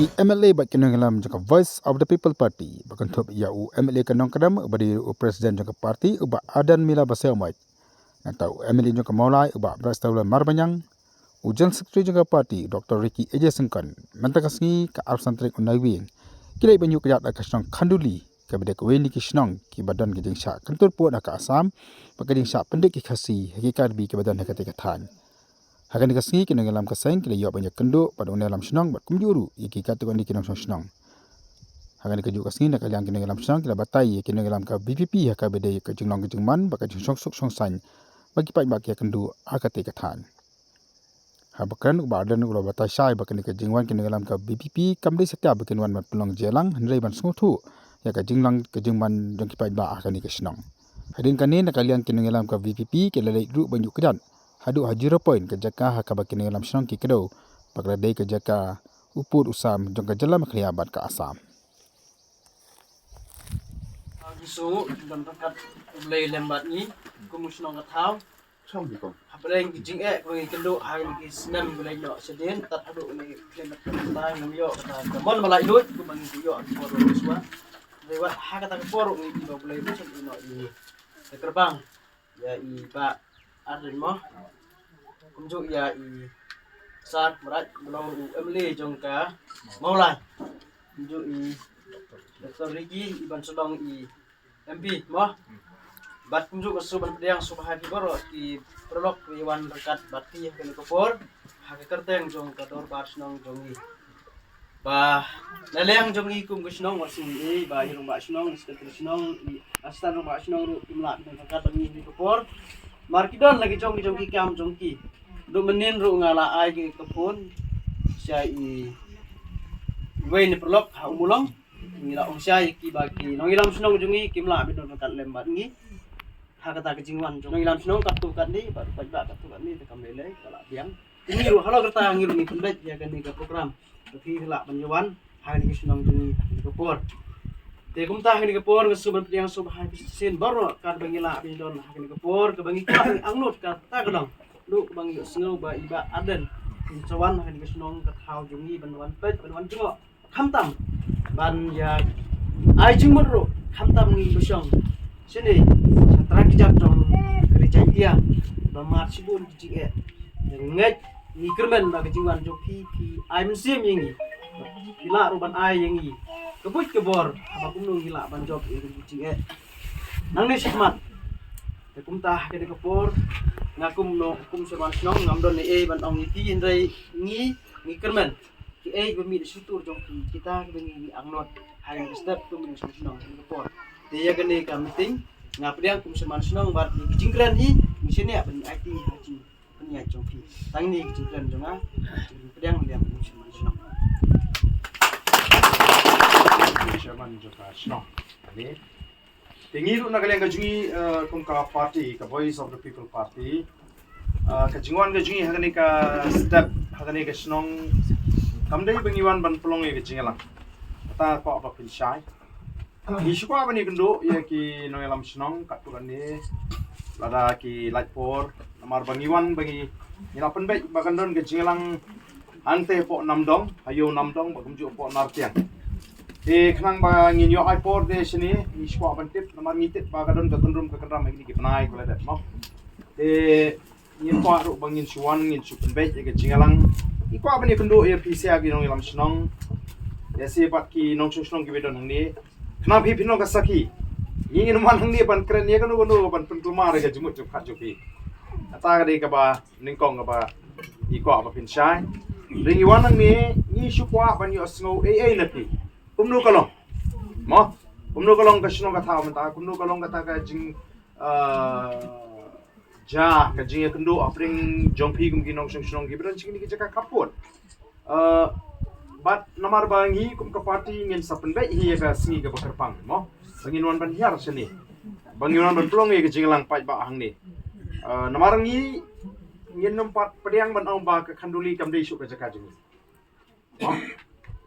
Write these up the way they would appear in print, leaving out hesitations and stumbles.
MLA ba kinangalam jaka Voice of the People Party bakan top ya MLA kanong kadam badi presiden jaka parti uba adan mila basemai atau MLA jaka maulai uba brastawla marbanyang ujan sekretari jaka parti Dr. Ricky Eje Sengkan mentakasngi ka arsantrik unaiwing kilai banyu kajat akasnong khanduli kabede kweni ki snong ki badan ki jingsa kantor puat ka Assam pakading sa pendek ki khasi hakikat bi ki badan hakati kathan hakan dikasngi kinangalam kaseng kila yo banyak kendo pada unalam snong bat kumjuru iki katukan di kinang snong hakan dikaju kasngi nak kaliang kinangalam snong kila batai kinangalam ka BPP haka bede ka jinglong jingman baka jingsong sok song san bagi pai baki kendo akati kathan habakan ubadan ulo batai sai bakan ka jingwan kinangalam ka BPP kamri setiap bakinwan mat pelong jelang hendrai ban smutu ya ka jinglang ka jingman jong kipai ba akan di snong hadin kanin nak kaliang kinangalam ka BPP kila lek ru banyu kedan hadu hajira point ke jaka haka bakin dalam snong ki kedo pakradai ke jaka upur usam jong ka jala makliabat ka Assam so dan takat ulai lembat ni kumusnong kathau hableng jing ko kendo hang ki snam ulai no sedien tat hadu ni lembat tai ngyo kata mon malai lut ku bang yo ko ruswa dewa haka ta por ni ba ulai bu sen no ni terbang ya i ba adin mo kumju ya i sat marat belong emle jong ka maulai kumju i Dr. Ricky iban sedang i MP mo bat kumju ka suban pedang subahagi boro i prolog iwan rekat bati kan ko por haka kerteng jong ka dor bas nong jong i ba laleng jong i kum kusnong wasin i ba hirong ba snong sekretari snong i astan ba snong ru imla kan ka tangi ko por markidon lagi jong ki kam jong ki do menin ru ngala ai ki kepun sia i wen prolog ha umulong ngira ong sia ki bagi nong ilam snong jong i kimla bidon kat lembat ngi ha kata ke jingwan jong ilam snong kat tu kat ni ba kat tu kat ni te kam lele kala biang ini ru halo kerta ngiru ni pendet ya kan ni ka program tapi la banyawan ha ni snong jong i kepur te kumta ni kepor ke suban yang subhan sin baro kad bangila bidon ha ni kepor ke bangi ka angnut ka ta kadang lu bangi snow ba iba aden cawan ha ni snong ka thau jungi banwan pet banwan jungo khamtam ban ya ai jingmot ro khamtam ni busong sini satra kijak dong kerja dia ba mat sibun ji e ngai ni kermen ba jingwan jo pi ai mensim yengi bila ruban ai yengi kebut kebor apa kumnung gila ban job ji e nang ni sikmat te kumtah ke kepor ngakum no kum seman snong ngamdon ni e ban ong ti indrai ngi kermen ki e bumi sutur jong kita bengi angnot hayang step kum ni snong kepor te ya gane ka meeting ngapriang kum seman snong bat ni jingkran hi misine ban IT haji penya jong ki tang ni jingkran jonga pedang liam kum seman snong Chairman joka snong ani tingi ru nakaliang kajungi kum ka party ka Voice of the People Party ka jingwan ka jungi hagani ka step hagani ka snong kamdai bengiwan ban pelong e ka jingalang ta ko apa pin shai ni shukwa bani kendo ya ki noelam snong ka tu ni lada ki lightpor namar bengiwan bagi nilapan baik bagandon ka jingalang ante po namdong ayo namdong bagum ju po nartiang kenang ba nginyo ai por de sini ni shwa ban tip namar ngitip ba kadon ka kendrum ka kendram ini ki panai ko ledat mo ngin kwa ru bangin shuan ngin supen be ke jingalang i kwa bani kendo e pc agi nong ilam snong ya se bat ki nong snong ki bedon ni kna phi phino ka saki ngin man hang ni ban kren ye kanu kanu ban pen kuma re ga jumut kha ju pi ata ga de ka ba ningkong ka ba i kwa ba pin shai ringi wanang ni shukwa ban yo sngo e na pi kumnu kalong mo kumnu kalong ka snong ka thaw menta kumnu kalong ka ta ka jing ja ka jing kendo apring jongpi kum ginong snong gi beran chini ki jaka kapot bat namar bangi kum ka party ngin sapen be hi ka singi ka bakarpang mo bangin wan ban hiar sini bangin wan ban plong e ka jinglang pai ba hang ni namar ngi ngin nompat pediang ban ong ba ka khanduli kam dei su ka jaka jing mo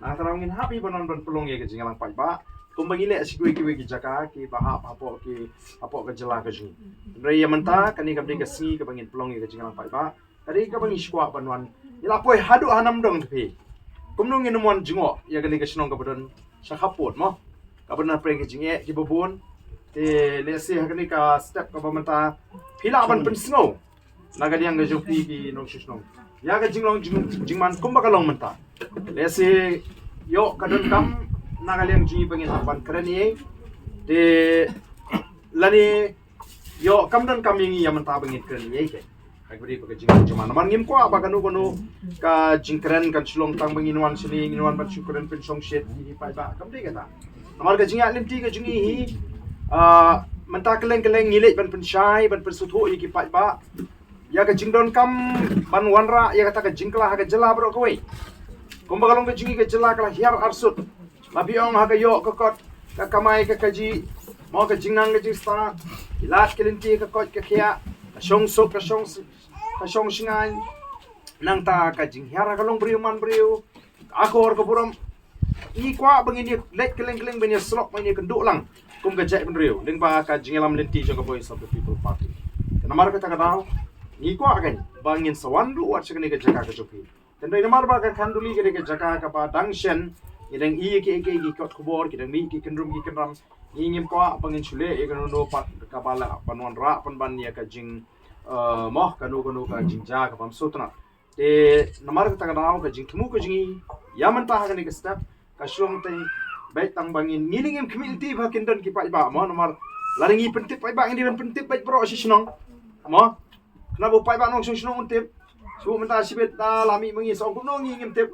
na tarang ngin happy ban plong e ka jinglang pai ba kumbangi le asigui ki jaka ki bahap apo ka jela ka jing rei yamanta kani ka bring ka singi ka bangin plong ka jingalang pai ba kari ka bangi skwa banwan ila poi hadu hanam dong tepi kumnung inuman jingo ya gani ka sinong kabadan syakapot mo kabadan preng ke jinge ki babon te lesi hagani ka step ka bamanta phila ban pen snow nagadi ang gajong pi ki nong shisnong ya ga jinglong jingman kumba kalong menta lesi yo kadon kam nagaliang jingi pengin ban krani te lani yo kamdan kami yang menta pengin krani ke beri pakai jingkran cuma naman ngim ko apa kanu ka jingkran kan sulong tang menginuan sini nginuan ban syukuran pensong shit ini pai ba kam dei kata namar ka jinga limti ka jingi hi menta keleng ngilik ban pensyai ban persuthu iki pai ba ya ka jingdon kam ban wanra ya kata ka jingkla ka jela bro koi kumba kalong ka jingi ka jela kala hiar arsut labiong ha ka yo ka kot ka kamai ka kaji mau ka jingnang ka jista ilat kelinti ka kot ka khia ka shong sok ka shong singan nang ta ka jing hiara ka long briu man briu akor ka buram i kwa bangini lek keleng benya slok benya kenduk lang kum ka jai briu ling ba ka jingelam lenti jo ka Voice of the People Party namar ka ta daw i kwa kan bangin sawan lu wat sekene ka jaka ka jopi tendai namar ba ka khanduli ke jaka ka ba dangshen idang i ke kot kubor kidang mi ki kendrum ki kendram ingim kwa bangin chule e kanu no pat ka bala panwan ra pan ban ya ka jing moh kanu ka jingja ka pam sutna te namar ka tagadaw ka jing tumu ka jingi yaman ta ka ni ka step ka shong te baik tang bangin ngilingim community ba kindan ki pa ba mo namar laringi pentip pa ba ngi pentip ba bro si sinong mo kenapa pa ba nong sinong untip so menta sibet ta lami mengi so kunong ngim tip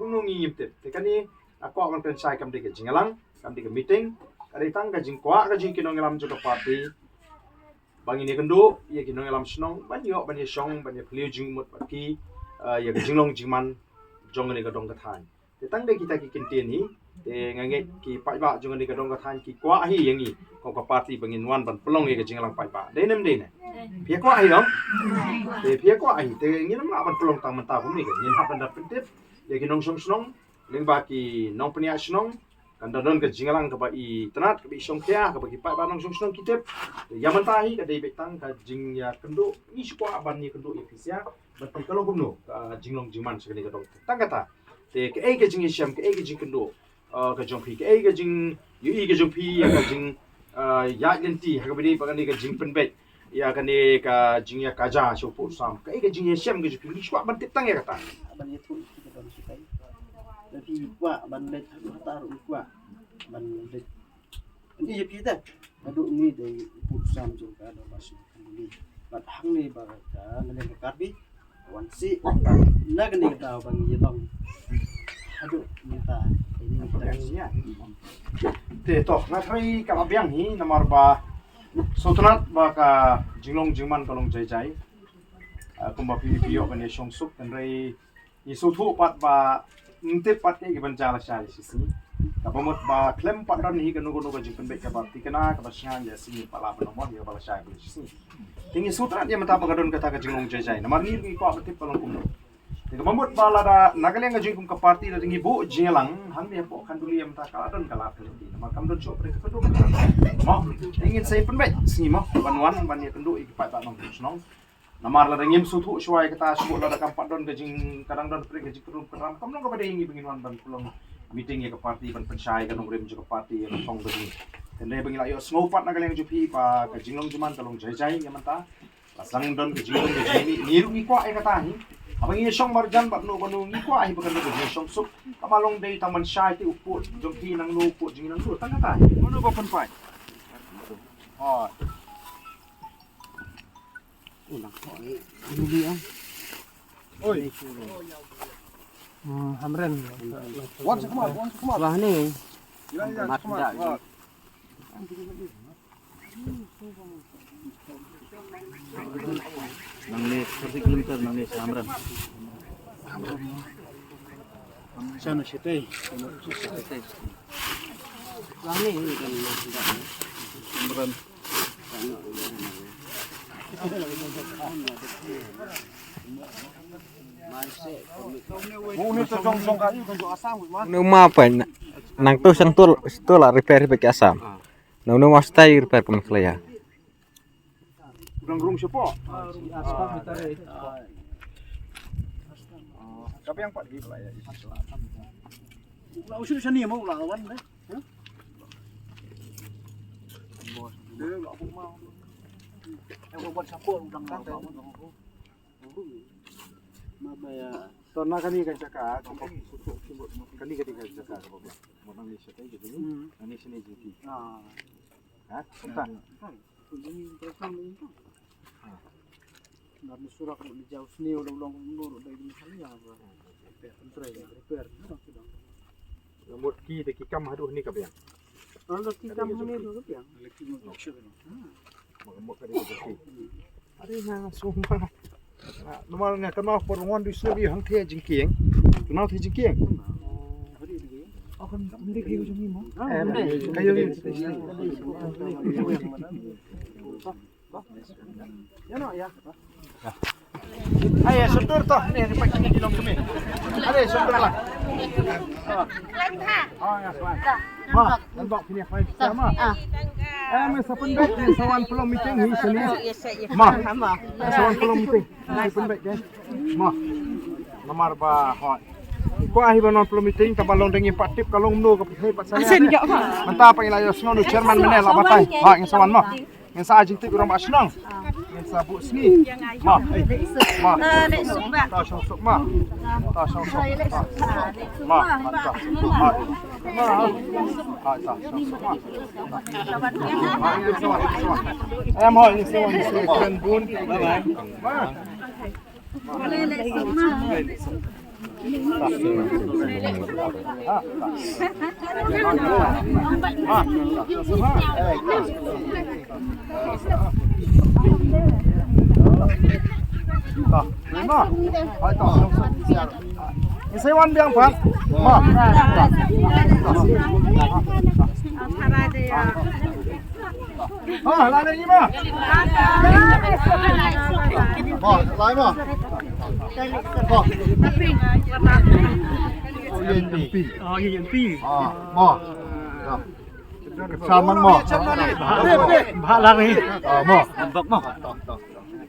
te kani aku akan pensai kam de ka jingalang kam de ka meeting kari tang ka jing kwa ka jing kinong lam juga party bang ini kendo ya kinong lam snong banyo shong banyo kliu jing mut paki ya ka jinglong jingman jong ni ka dong ka than te tang de kita ki kintin ni te ngange ki pai ba jong ni ka dong ka than ki kwa hi yang ni ko ka party bangin wan ban pelong ya ka jinglang pai ba de nem de ne pia kwa hi dong te pia kwa hi te ngin ma ban pelong tang menta bum ni ka nyin ha ban da pentip ya kinong shong snong ling ba ki nong penia snong kan dadon ke jingalang ka ba i tenat ka bi song kya ka ba ki pai ba nong song song kitep yaman tahi ka dei betang ka jing ya kendo ni sikwa ban ni kendo i fisia bat ki kalau gumno ka jinglong jingman sekali ka dong tang kata te ke ai ke jing isiam ke ai ke jing kendo ka jong pi ke ai ke jing yu i ke jong pi ya ka jing ya lenti ha ka bi ba ni ka jing penbet ya ka ni ka jing ya kaja so pu sam ke ai ke jing isiam ke jing ni sikwa ban tip tang ya kata ban itu kita don sukai jadi kuat ban let taruh kuat ban let ini je kita aduk ni dari putusan juga ada masuk kembali bat hang ni ba ka ngene ka karbi wan si na gani ka bang yelong aduk minta ini ya te to na thai ka abyang hi namar ba sotunat ba ka jinglong jingman kalong jai kumba pi yo kan song suk kan rai i sothu pat ba nte pat ke ban jala shai sisi kapamot ba klem patran hi kanu ka jingpen be ka ba tikana ka ba shan ya sini pala ba no ya bala shai bi sisi tingi sutran dia mata ba kadon kata ka jinglong jai namar ni ki ko apetip palong kumno tinga mamut ba la da nagaleng ka jingkum ka party da tingi bu jingelang hang ne po kan duli mata ka adon kala peliti namar kam don chop re ka do mo ingin sai pen be sini mo banwan ban ya kendu i pa ba nong snong namar la ngim suthu shwai kata shu la da kam padon ka jing kadang don pre ka jing krum kram kam nong ka ba ingi bingin wan ban pulong meeting ya ke party ban pensai ka nong rem juga party ya tong ba ni tende bangila yo snopat na galeng jupi pa ka jinglong juman kalong jai ya manta lasang don ka jinglong ka jini niru ni kwa ai kata ni abang ini song marjan ba no banu ni kwa ai bakan ka song sup kamalong dei taman shai ti uput jupi nang no uput jing nang tu tang kata mono ba penpai oh ulang ini ah oi hamren once come on wah ni mat dak nang ni 30 kilometer nang ni Samran. sana sitai wah ni kan Samran. Nếu mà phải nang tu sang tu là repair pakai asam. Nếu mas tay repair pakai kelaya. Urang room siapa? Tapi yang Pak di ya. Ulah usir sini mau ulah lawan deh. Dia enggak mau. Yang buat sapu udang kata. Mabaya. Tona kani ka jaka, kani ka jaka ka baba. Mo nang lisa tayo gitu ni. Ani sini jadi. Ha? Suka. Nami surah kalau di jauh sini udah ulang nur udah ini kali ya. Repair. Lamot ki de ki kam haduh ni ka biang. Kalau kita ini dulu ya. Mo ka de ki. Ari na summa. Normal nga kanal por ngon du snebi hang the jingkieng. Kanal the jingkieng. Akan mendek kayo jumi mo. Kayo yun. Yan o, ya. Ay, sundur to. Ni, pakai ni dilong kami. Ay, sundur lah. Lên ha. Oh, ya, selain. Ma, nampak sini apa sama? May sa pandek ni sawan pelong meeting hi sini. Ma, sawan pelong meeting. Sa pandek guys. Ma. Nomor ba hot. Ko ahi banon pelong meeting tabalong dengin patip kalong no ka phe pat sana. Asen ga pa. Manta pa ila yo snow chairman menel abatai. Ha, ng sawan mo. Ng sa ajing tip rom asnong. Ng sa bu sini. Ma. Ma. Lệ sụp ạ. Ta song sok ma. Ta song sok. Ma. Ta. Ma. Ma. Ha, ta song sok ma. Em hỏi như sao anh sẽ cần buôn Lệ sụp mà. Saya wan biang pak, ma. Ah, lari ni ma. Ma, lari ma. Ma. Oh, yen pi. Ah, ma. Saman ma. Ba lari. Ah, ma. Bak ma. Ma.